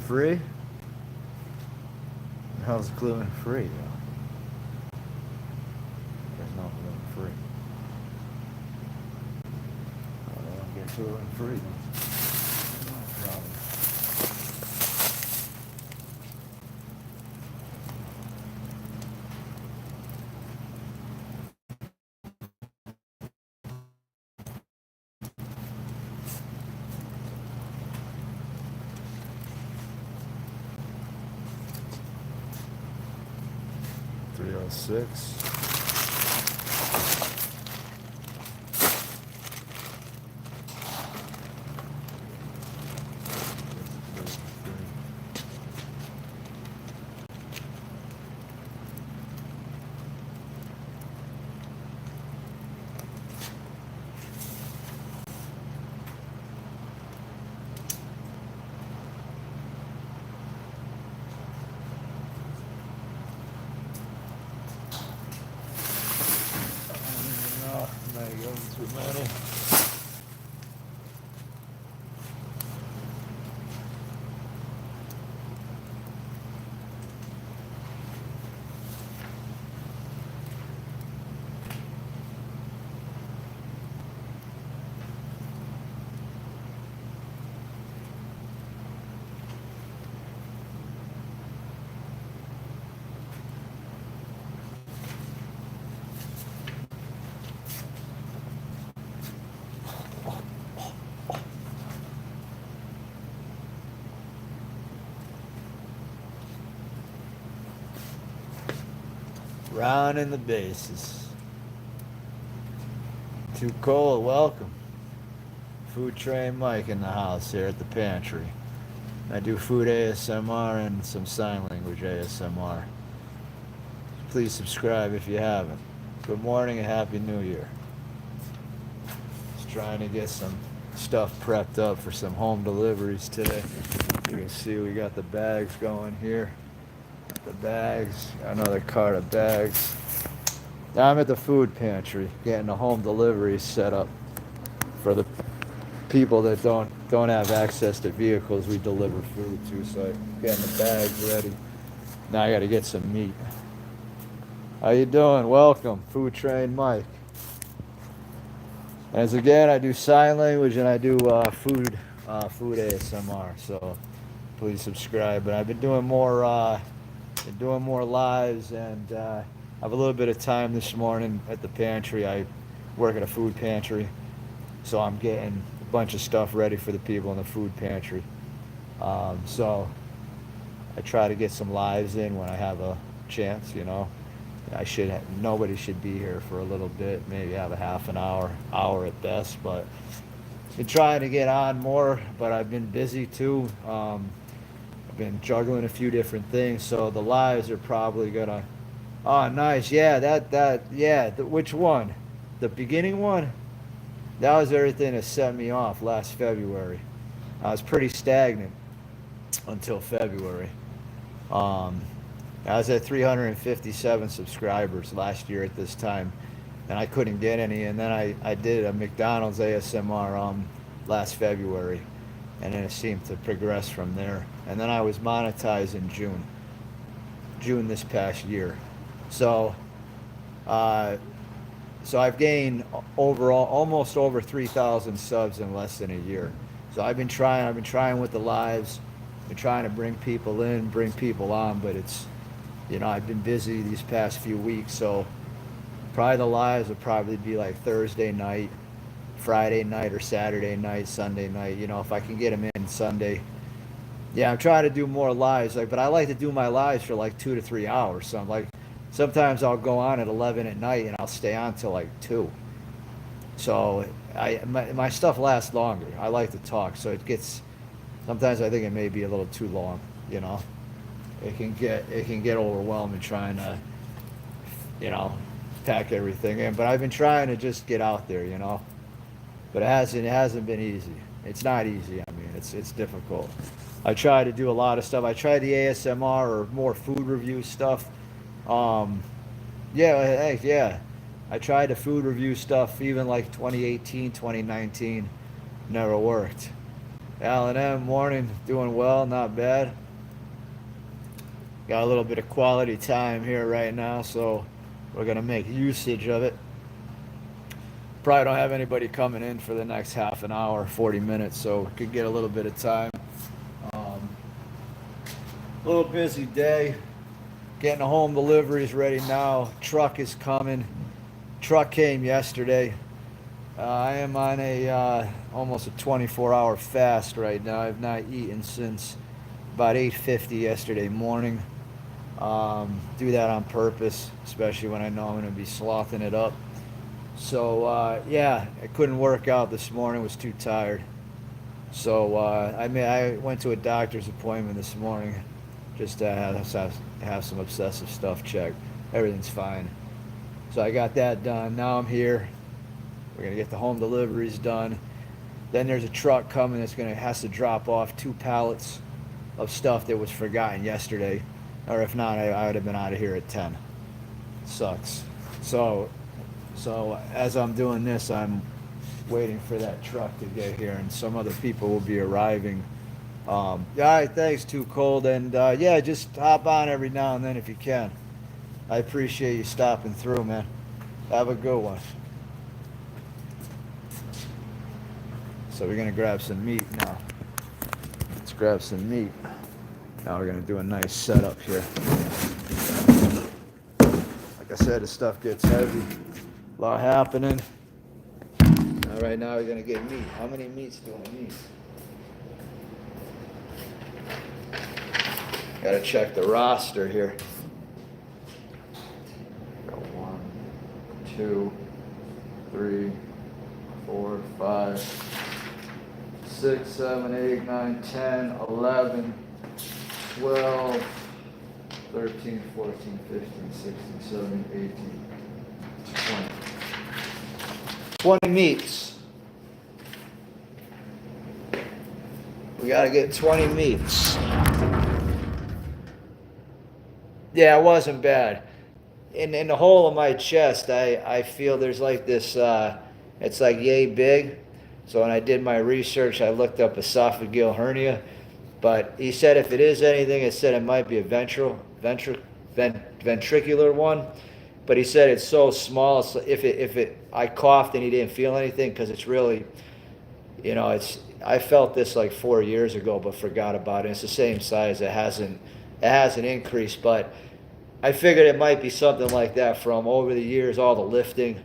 free? How's gluten free though? There's no gluten free. Oh, they don't get gluten free then. No problem. 306. Too many. Rounding the bases. Too cold, welcome. Food Train Mike in the house here at the pantry. I do food ASMR and some sign language ASMR. Please subscribe if you haven't. Good morning and Happy New Year. Just trying to get some stuff prepped up for some home deliveries today. You can see we got the bags going here. The bags, another cart of bags. Now I'm at the food pantry getting the home deliveries set up for the people that don't have access to vehicles we deliver food to. So I'm getting the bags ready. Now I got to get some meat. How you doing? Welcome, Food Train Mike. As again, I do sign language and I do food ASMR. So please subscribe. But I've been doing more lives, and I have a little bit of time this morning at the pantry. I work at a food pantry, so I'm getting a bunch of stuff ready for the people in the food pantry. So I try to get some lives in when I have a chance. Nobody should be here for a little bit, maybe have a half an hour at best, but been trying to get on more, but I've been busy too. Been juggling a few different things, so the lives are probably gonna. Oh, nice. Yeah, which one? The beginning one? That was everything that set me off last February. I was pretty stagnant until February. Um, I was at 357 subscribers last year at this time, and I couldn't get any. And then I did a McDonald's ASMR last February, and then it seemed to progress from there. And then I was monetized in June this past year. So I've gained overall almost over 3,000 subs in less than a year. So I've been trying with the lives, been trying to bring people in, bring people on, but it's, I've been busy these past few weeks. So probably the lives would probably be like Thursday night, Friday night, or Saturday night, Sunday night. If I can get them in Sunday. Yeah, I'm trying to do more lives, but I like to do my lives for like 2 to 3 hours. So I'm like, sometimes I'll go on at 11 at night and I'll stay on till like 2. So my stuff lasts longer. I like to talk, so it gets. Sometimes I think it may be a little too long. It can get overwhelming trying to, pack everything in. But I've been trying to just get out there, But it hasn't been easy. It's not easy. I mean, it's difficult. I try to do a lot of stuff. I tried the ASMR or more food review stuff. Yeah. I tried the food review stuff even like 2018, 2019. Never worked. Alan M, morning. Doing well, not bad. Got a little bit of quality time here right now, so we're gonna make usage of it. Probably don't have anybody coming in for the next half an hour, 40 minutes, so we could get a little bit of time. Um, a little busy day. Getting the home deliveries ready now. Truck is coming. Truck came yesterday. I am on a almost a 24-hour fast right now. I've not eaten since about 8:50 yesterday morning. Do that on purpose, especially when I know I'm going to be slothing it up. So yeah, I couldn't work out this morning. Was too tired. So I went to a doctor's appointment this morning just to have some obsessive stuff checked. Everything's fine. So I got that done. Now I'm here. We're gonna get the home deliveries done. Then there's a truck coming that's has to drop off 2 pallets of stuff that was forgotten yesterday, or if not, I would have been out of here at 10. Sucks. So as I'm doing this, I'm waiting for that truck to get here, and some other people will be arriving. All right, thanks, Too Cold, and yeah, just hop on every now and then if you can. I appreciate you stopping through, man. Have a good one. So we're gonna grab some meat now. Let's grab some meat. Now we're gonna do a nice setup here. Like I said, the stuff gets heavy. A lot happening. All right, now we're gonna get meat. How many meats do I need? Gotta check the roster here. 1, 2, 3, 4, 5, 6, 7, 8, 9, 10, 11, 12, 13, 14, 15, 16, 17, 18, 20. 20 meats. We gotta get 20 meats. Yeah, it wasn't bad. In the hole of my chest, I feel there's like this, it's like yay big. So when I did my research, I looked up esophageal hernia. But he said if it is anything, it said it might be a ventricular one. But he said it's so small, so I coughed and he didn't feel anything because it's really, I felt this like 4 years ago, but forgot about it. It's the same size. It hasn't increased, but I figured it might be something like that from over the years, all the lifting,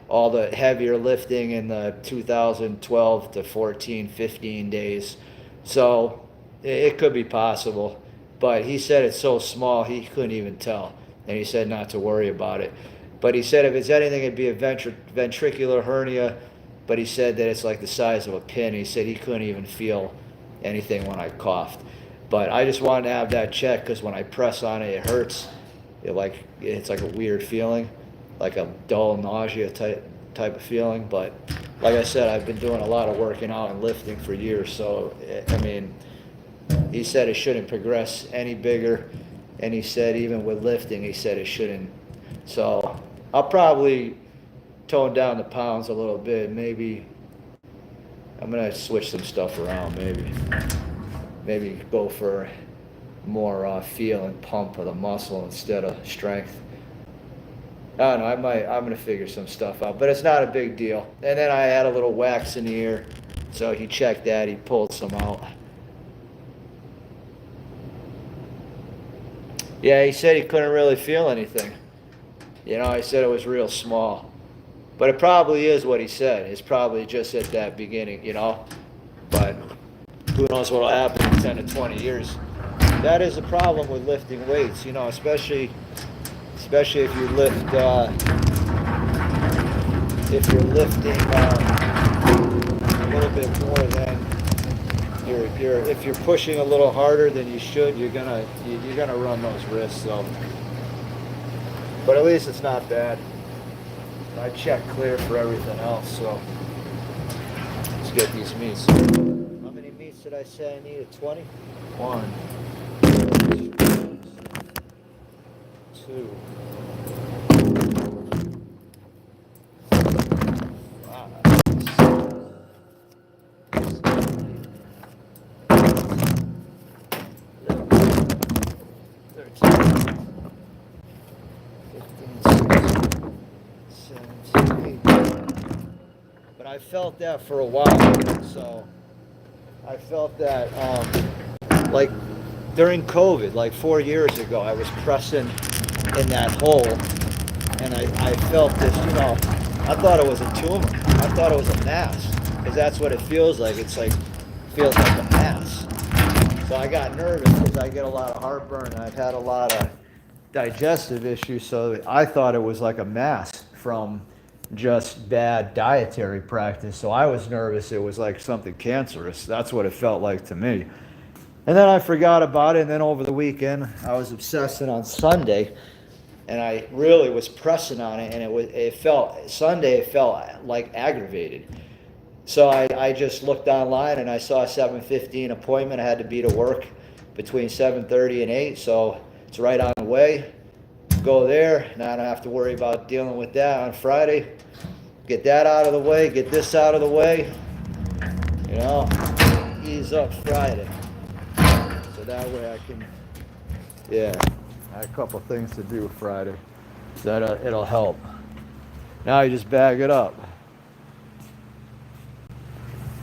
all the heavier lifting in the 2012 to 14, 15 days. So it could be possible, but he said it's so small he couldn't even tell, and he said not to worry about it. But he said if it's anything, it'd be a ventricular hernia, but he said that it's like the size of a pin. He said he couldn't even feel anything when I coughed. But I just wanted to have that checked because when I press on it, it hurts. It's like a weird feeling, like a dull nausea type of feeling. But like I said, I've been doing a lot of working out and lifting for years. So I mean, he said it shouldn't progress any bigger, and he said even with lifting, he said it shouldn't. So I'll probably tone down the pounds a little bit. Maybe I'm gonna switch some stuff around. Maybe go for more feel and pump of the muscle instead of strength. I don't know. I'm gonna figure some stuff out, but it's not a big deal. And then I had a little wax in the ear, so he checked that. He pulled some out. Yeah, he said he couldn't really feel anything. He said it was real small, but it probably is what he said. It's probably just at that beginning, But who knows what'll happen in 10 to 20 years. That is a problem with lifting weights, especially if you lift, if you're lifting a little bit more than if you're pushing a little harder than you should, you're gonna run those risks. So, but at least it's not bad. I checked clear for everything else, so let's get these meats. How many meats did I say I needed? 20? 1, 2. 15, 16, 17, 18. But I felt that for a while. So I felt that, like during COVID, like 4 years ago, I was pressing in that hole, and I felt this, I thought it was a tumor. I thought it was a mass, because that's what it feels like. It's like, feels like a mass. So I got nervous because I get a lot of heartburn, and I've had a lot of digestive issues, so I thought it was like a mass from just bad dietary practice. So I was nervous it was like something cancerous. That's what it felt like to me. And then I forgot about it, and then over the weekend, I was obsessing on Sunday, and I really was pressing on it, and Sunday it felt like aggravated. So I just looked online, and I saw a 7:15 appointment. I had to be to work between 7:30 and 8, so it's right on the way. Go there, now I don't have to worry about dealing with that on Friday. Get that out of the way, get this out of the way, ease up Friday. So that way I can, I had a couple things to do Friday. So it'll help. Now you just bag it up.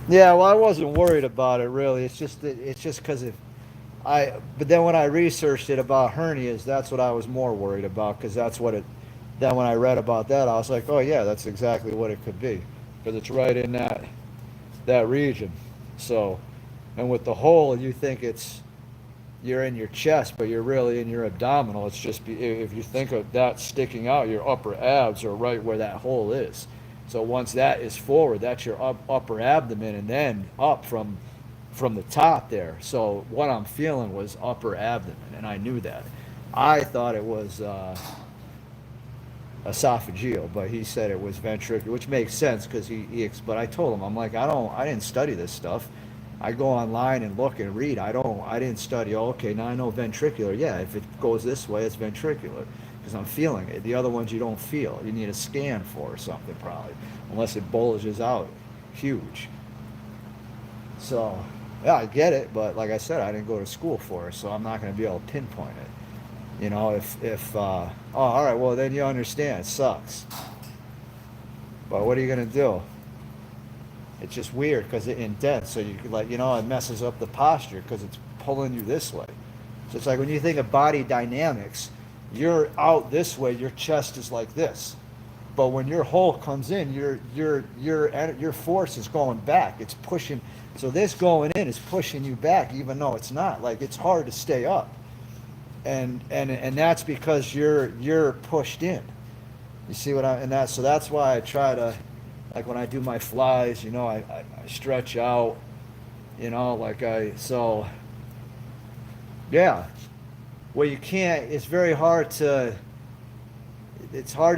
Yeah, well, I wasn't worried about it really. It's just because but then when I researched it about hernias, that's what I was more worried about, because that's what it. Then when I read about that, I was like, oh yeah, that's exactly what it could be, because it's right in that region. So, and with the hole, you think you're in your chest, but you're really in your abdominal. It's just if you think of that sticking out, your upper abs are right where that hole is. So once that is forward, that's your upper abdomen, and then up from the top there. So what I'm feeling was upper abdomen, and I knew that. I thought it was esophageal, but he said it was ventricular, which makes sense because but I told him, I'm like, I didn't study this stuff. I go online and look and read. I didn't study. Oh, okay, now I know ventricular. Yeah, if it goes this way, it's ventricular, because I'm feeling it. The other ones you don't feel. You need a scan for or something probably, unless it bulges out huge. So yeah, I get it, but like I said, I didn't go to school for it, so I'm not going to be able to pinpoint it. All right, well then you understand. It sucks. But what are you going to do? It's just weird because it indents, so you could it messes up the posture because it's pulling you this way. So it's like when you think of body dynamics, you're out this way, your chest is like this. But when your hole comes in, your force is going back. It's pushing. So this going in is pushing you back, even though it's not. Like, it's hard to stay up. And that's because you're pushed in. You see what so that's why I try to, like when I do my flies, I stretch out, yeah. Well, you can't, it's hard to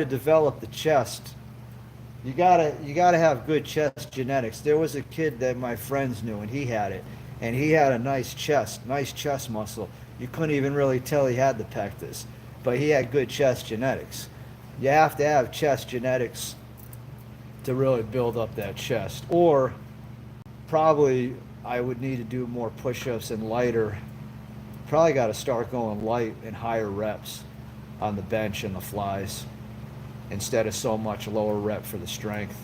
develop the chest. You gotta have good chest genetics. There was a kid that my friends knew, and he had it, and he had a nice chest muscle. You couldn't even really tell he had the pectus, but he had good chest genetics. You have to have chest genetics to really build up that chest. Or probably I would need to do more push-ups and lighter. Probably got to start going light and higher reps on the bench and the flies instead of so much lower rep for the strength.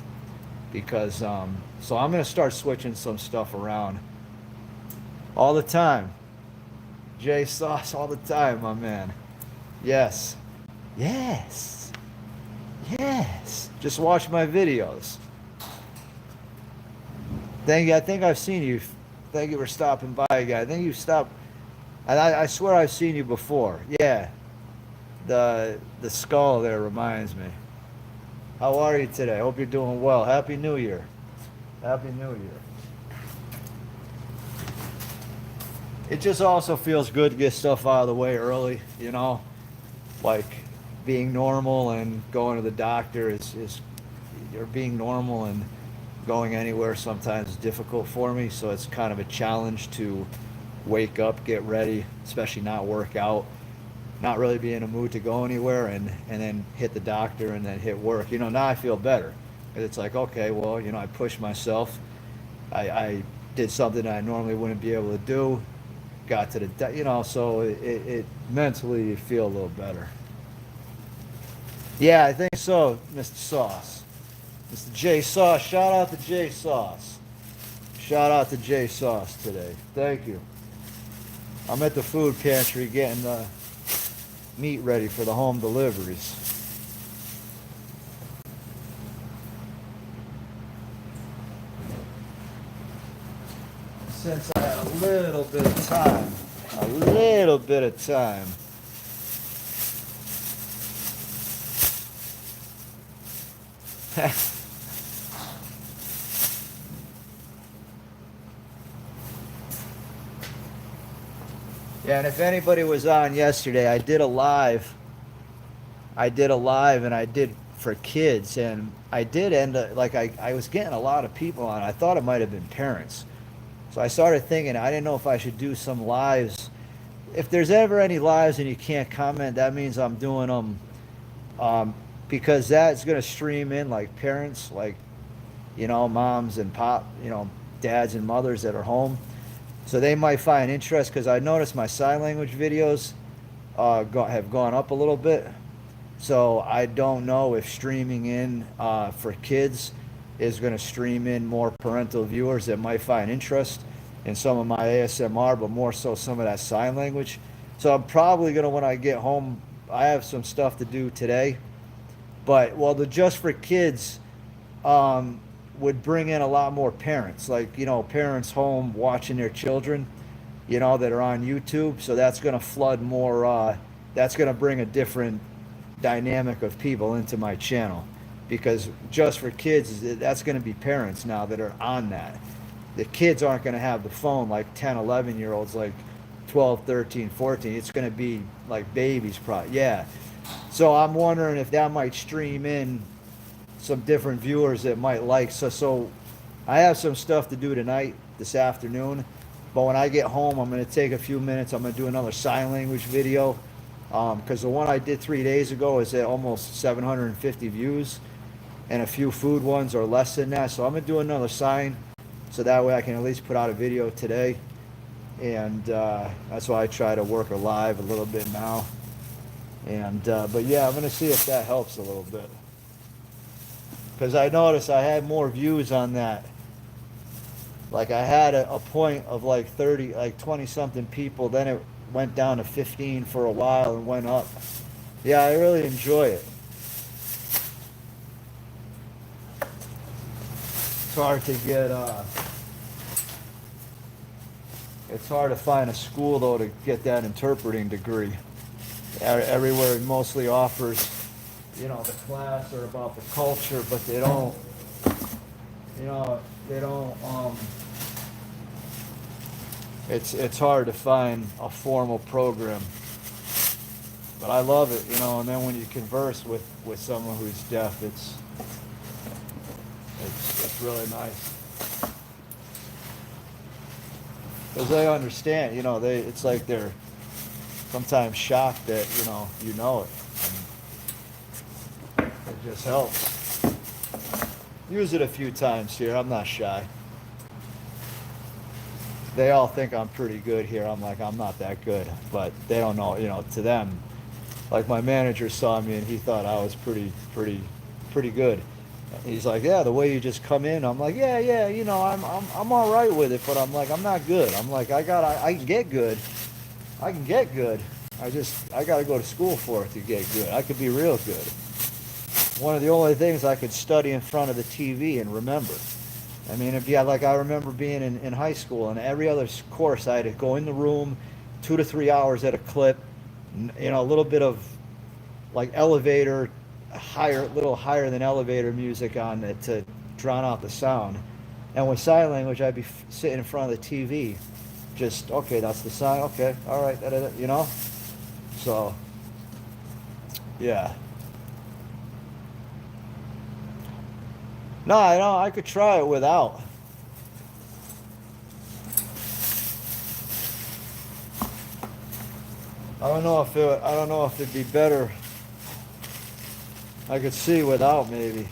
Because so I'm going to start switching some stuff around all the time. Jay Sauce all the time, my man. Yes. Just watch my videos. Thank you. I think I've seen you. Thank you for stopping by again. I think you stopped. I swear I've seen you before. Yeah. The skull there reminds me. How are you today? Hope you're doing well. Happy New Year. Happy New Year. It just also feels good to get stuff out of the way early, like being normal and going to the doctor or being normal and going anywhere sometimes is difficult for me, so it's kind of a challenge to wake up, get ready, especially not work out, not really be in a mood to go anywhere, and then hit the doctor and then hit work. Now I feel better, because it's like, okay, well, I pushed myself. I did something I normally wouldn't be able to do. got to the, so it mentally you feel a little better. Yeah, I think so, Mr. Sauce. Mr. J Sauce, shout out to J Sauce. Shout out to J Sauce today. Thank you. I'm at the food pantry getting the meat ready for the home deliveries. Since I had a little bit of time, Yeah, and if anybody was on yesterday, I did a live. And I did for kids, and I did end up, like, I was getting a lot of people on. I thought it might have been parents. So I started thinking, I didn't know if I should do some lives. If there's ever any lives and you can't comment, that means I'm doing them, because that's going to stream in like parents, like, moms and dads and mothers that are home. So they might find interest, because I noticed my sign language videos have gone up a little bit. So I don't know if streaming in for kids is going to stream in more parental viewers that might find interest in some of my ASMR, but more so some of that sign language. So I'm probably going to, when I get home, I have some stuff to do today. But, well, the Just for Kids would bring in a lot more parents, like, parents home watching their children, that are on YouTube. So that's going to flood more, that's going to bring a different dynamic of people into my channel, because Just for Kids, that's going to be parents now that are on that. The kids aren't going to have the phone like 10, 11-year-olds, like 12, 13, 14. It's going to be like babies, probably. Yeah. So I'm wondering if that might stream in some different viewers that might like. So I have some stuff to do tonight, this afternoon. But when I get home, I'm going to take a few minutes. I'm going to do another sign language video, because the one I did 3 days ago is at almost 750 views, and a few food ones are less than that. So I'm going to do another sign, so that way I can at least put out a video today. And that's why I try to work live a little bit now. And but yeah, I'm going to see if that helps a little bit, because I noticed I had more views on that. Like, I had a point of like 30, like 20 something people, then it went down to 15 for a while and went up. Yeah, I really enjoy it. It's hard to get, it's hard to find a school, though, to get that interpreting degree. Everywhere it mostly offers, the class or about the culture, but they don't, it's hard to find a formal program. But I love it, and then when you converse with someone who's deaf, it's really nice. Because they understand, it's like they're sometimes shocked that, you know it. And it just helps. Use it a few times here. I'm not shy. They all think I'm pretty good here. I'm like, I'm not that good. But they don't know, to them. Like, my manager saw me and he thought I was pretty good. He's like, yeah, the way you just come in. I'm like, yeah, I'm all right with it, but I'm like, I'm not good. I'm like, I can get good. I can get good. I got to go to school for it to get good. I could be real good. One of the only things I could study in front of the TV and remember. I mean, I remember being in high school, and every other course I had to go in the room 2 to 3 hours at a clip, a little bit of like elevator, little higher than elevator music on it to drown out the sound. And with sign language, I'd be sitting in front of the TV, just, okay, that's the sign, okay, all right, So, yeah. No, I could try it without. I don't know if it'd be better. I could see without, maybe.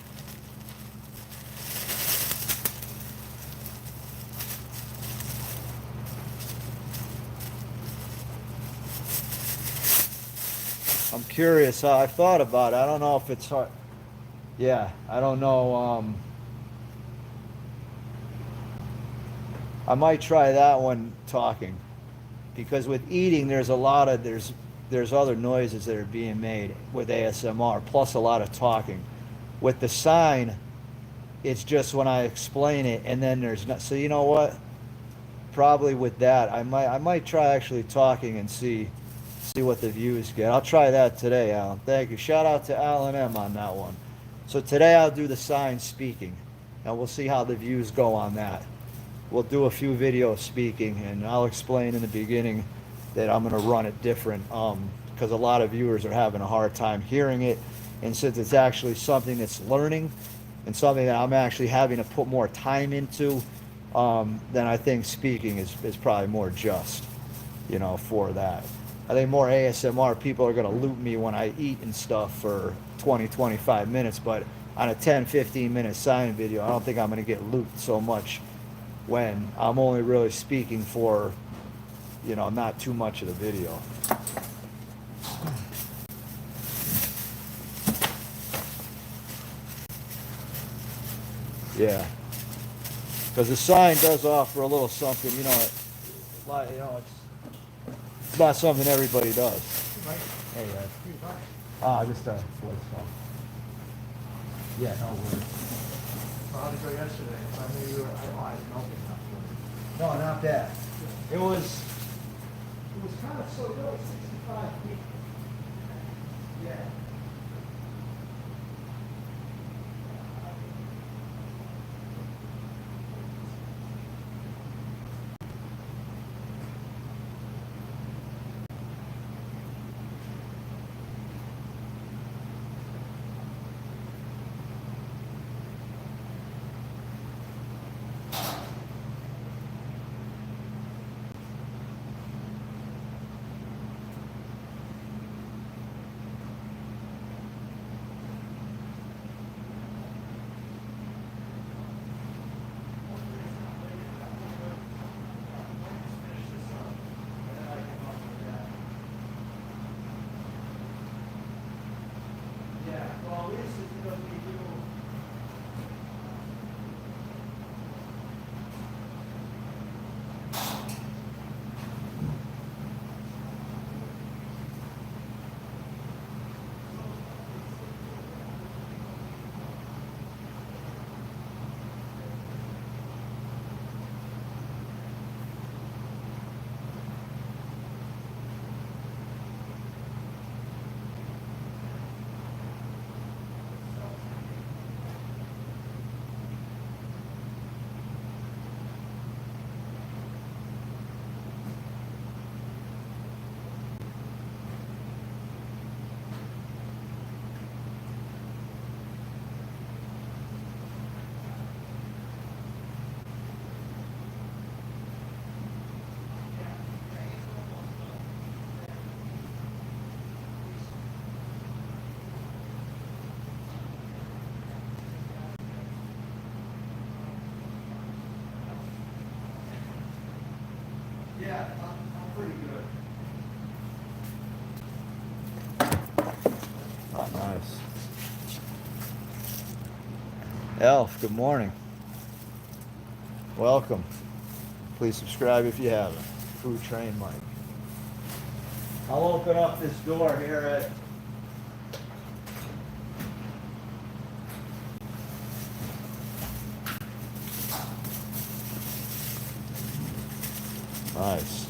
curious. I've thought about it. I don't know if it's hard. Yeah, I don't know. I might try that one talking, because with eating, there's other noises that are being made with ASMR, plus a lot of talking. With the sign, it's just when I explain it, and then there's not. So you know what? Probably with that, I might try actually talking and see what the views get. I'll try that today, Alan. Thank you. Shout out to Alan M on that one. So today I'll do the sign speaking, and we'll see how the views go on that. We'll do a few videos speaking, and I'll explain in the beginning that I'm going to run it different, because a lot of viewers are having a hard time hearing it, and since it's actually something that's learning and something that I'm actually having to put more time into, then I think speaking is probably more just, for that. I think more ASMR people are going to loop me when I eat and stuff for 20, 25 minutes, but on a 10, 15-minute sign video, I don't think I'm going to get looped so much when I'm only really speaking for, not too much of the video. Yeah. Because the sign does offer a little something, it's not something everybody does. Hey, just a voice phone. Yeah, no worries. How'd it go yesterday? I knew you were, I didn't know it. No, not that. It was kind of so, 65 feet. Yeah. Yeah, I'm pretty good. Oh, nice. Elf, good morning. Welcome. Please subscribe if you haven't. Food Train Mike. I'll open up this door here at nice.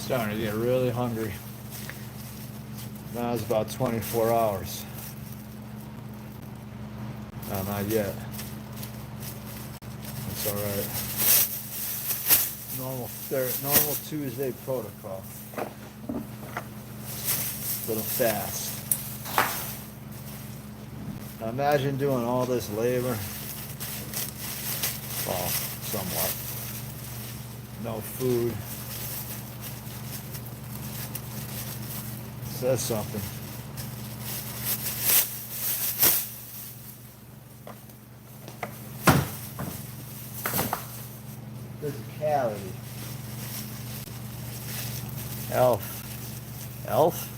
Starting to get really hungry. Now it's about 24 hours. No, not yet. That's alright. Normal Tuesday protocol. Little fast. Now imagine doing all this labor. Well, somewhat. No food. Says something. Physicality. Elf. Elf?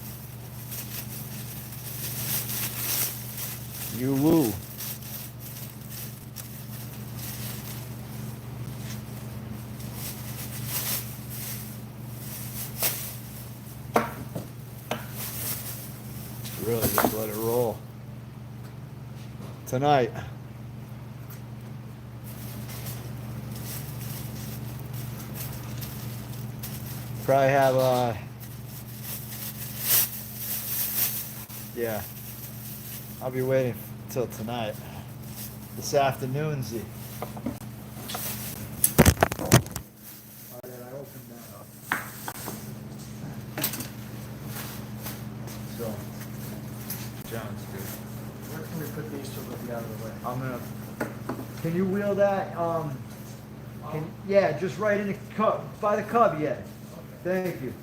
You woo. Really just let it roll. Tonight. Probably have yeah. I'll be waiting till tonight. This afternoonsy. Alright, I opened that up. So, John's good. Where can we put these to be out of the way? I'm gonna. Can you wheel that? Yeah, just right in the cub, by the cub, yeah. Thank you.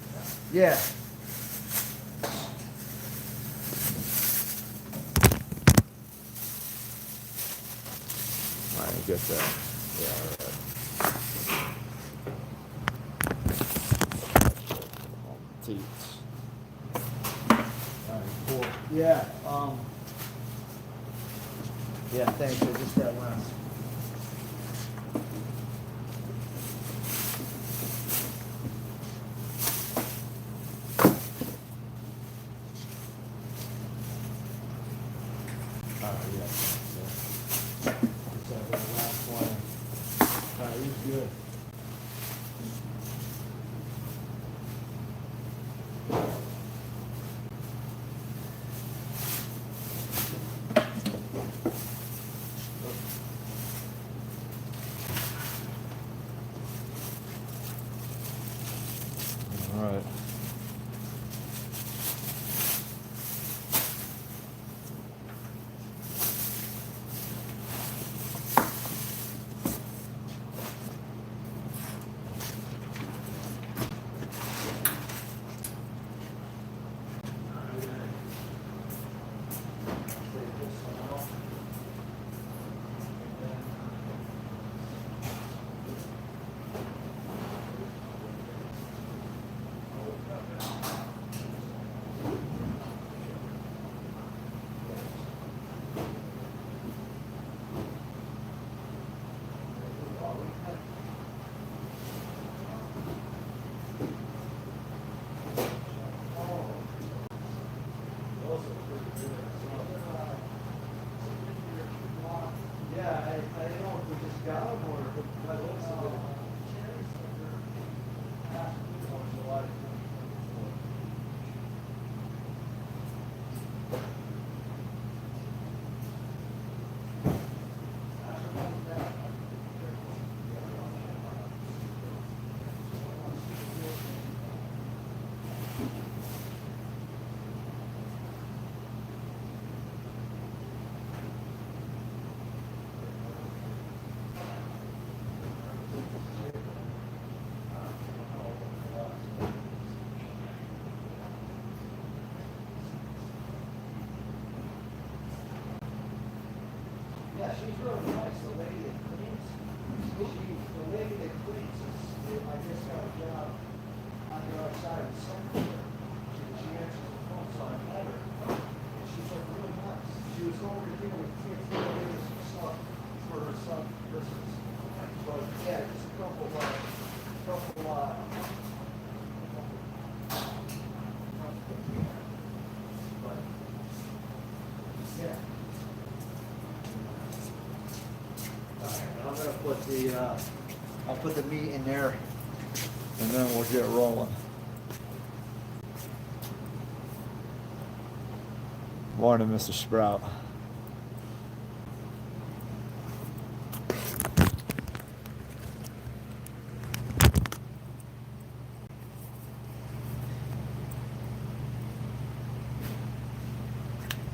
Yeah. I get that. Yeah, alright. Teats. Alright, cool. Yeah, yeah, thanks, I just got last. Yeah. Just have that last one. Alright, he's good. Alright. Yeah, she's really nice, the lady that cleans. The lady that cleans is, I just got a job on the other side of the cemetery. She answers the phone, so I met her. And she's like really nice. She was over here with kids doing some stuff for her son Christmas. But yeah, just a couple but yeah. I'm gonna put I'll put the meat in there, and then we'll get rolling. Morning, Mr. Sprout.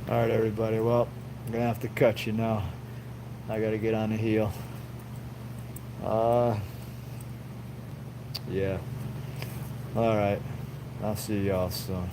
All right, everybody. Well, I'm gonna have to cut you now. I gotta get on the heel. Yeah. All right. I'll see y'all soon.